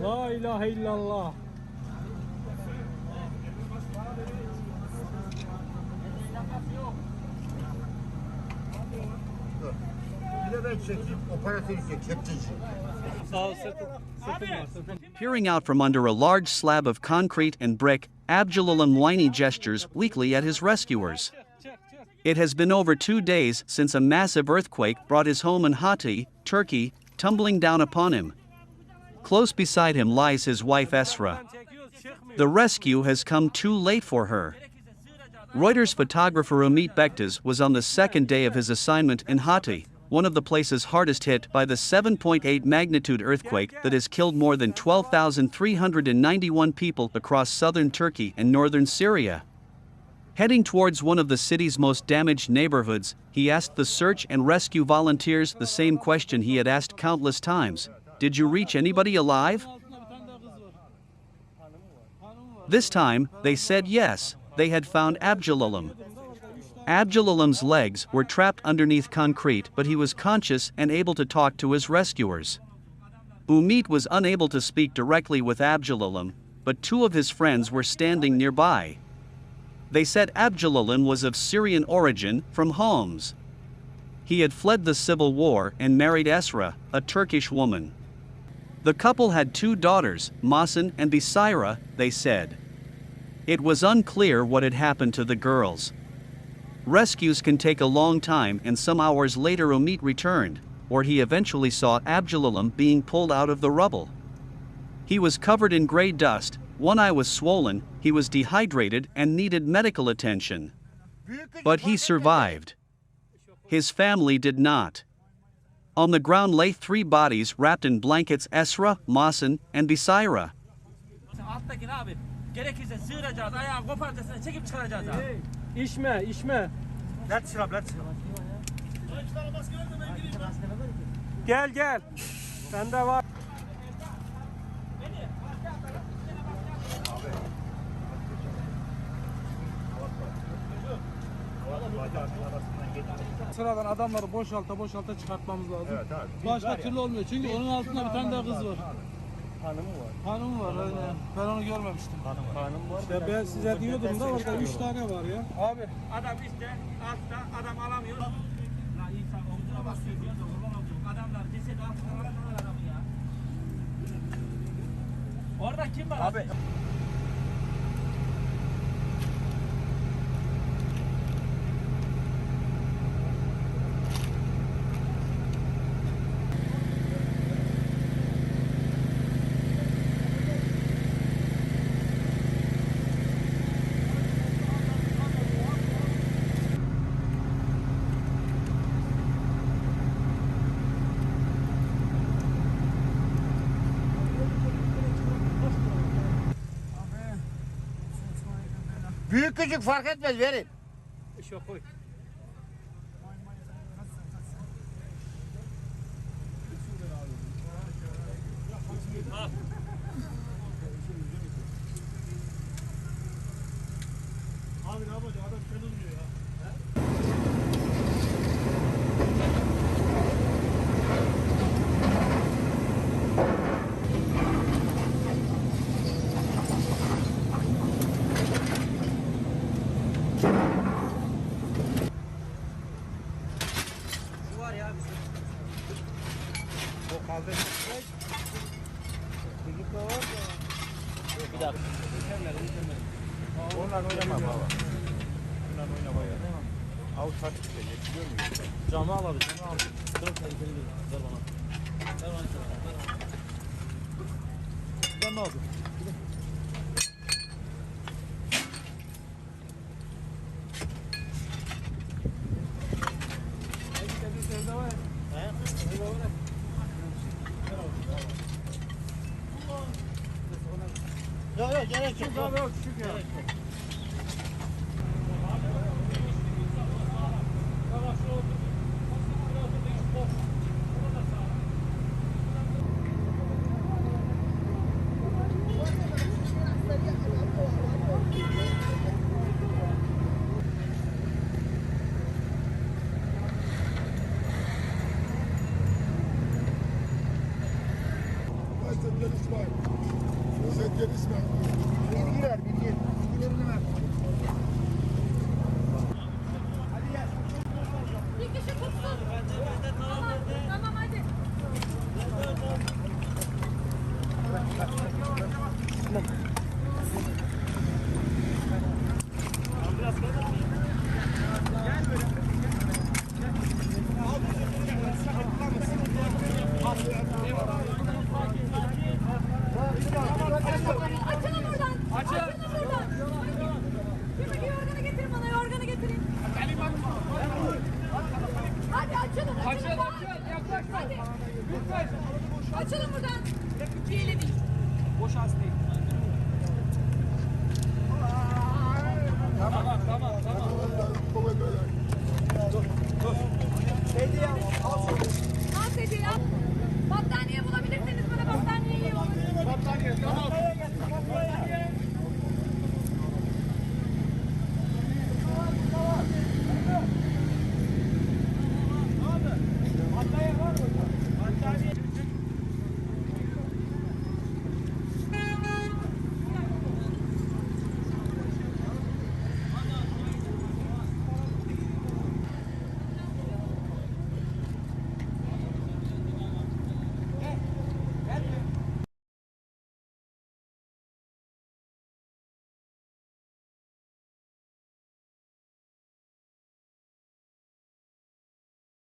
La ilahe illallah. Peering out from under a large slab of concrete and brick, Abdulalim whiny gestures weakly at his rescuers. It has been over 2 days since a massive earthquake brought his home in Hatay, Turkey, tumbling down upon him. Close beside him lies his wife Esra. The rescue has come too late for her. Reuters photographer Umit Bektas was on the second day of his assignment in Hatay, one of the places hardest hit by the 7.8 magnitude earthquake that has killed more than 12,391 people across southern Turkey and northern Syria. Heading towards one of the city's most damaged neighborhoods, he asked the search and rescue volunteers the same question he had asked countless times: "Did you reach anybody alive?" This time, they said yes, they had found Abdulalim. Abdulalim's legs were trapped underneath concrete, but he was conscious and able to talk to his rescuers. Umit was unable to speak directly with Abdulalim, but 2 of his friends were standing nearby. They said Abdulalim was of Syrian origin, from Homs. He had fled the civil war and married Esra, a Turkish woman. The couple had 2 daughters, Masan and Bisaira, they said. It was unclear what had happened to the girls. Rescues can take a long time, and some hours later Umit returned, where he eventually saw Abdulalim being pulled out of the rubble. He was covered in gray dust, one eye was swollen, he was dehydrated and needed medical attention. But he survived. His family did not. On the ground lay 3 bodies wrapped in blankets: Esra, Masan, and Bisaira. Gerekirse sığıracağız, ayağın koparcasına çekip çıkaracağız abi. İçme. Let's go. Gel. Bende var. Sıradan adamları boşalta çıkartmamız lazım. Evet, başka türlü olmuyor. Çünkü onun altında bir tane daha kız var. Hanım var öyle. Ben onu görmemiştim. Hanım var. İşte ben size diyordum da orada 3 tane var ya. Abi. Adam işte altta, adam alamıyor. La insan omzuna basıyor diyor da kurban olacak. Adamlar cesedi altına alamıyorlar adamı ya. Orada kim var abi? Büyük küçük fark etmez, verin. Şu koy. Abi ne yapacak? Adam kırılmıyor ya. Ondan oynama baba. Ondan oynama ya. Avuç açık gelecek, biliyor musun? Camı al abi, camı al. Dur sen içeri gir. Ver bana. Ver bana. Ben ne aldım? Evde var. Evde var. Yok gerek yok. Yok şükür. Gel İsmail. Özet gel İsmail. Bilgi ver, bilgi. Bilgilerini ver. Bir kişi tutsun. Tamam hadi. Açılın buradan. Açılın buradan. Şuradaki yorganı getirin bana. Yorganı getirin. Hadi açılın. Açıl. Yaklaş. Hadi. Açılın buradan. Bir eli değil. Boş hastayım.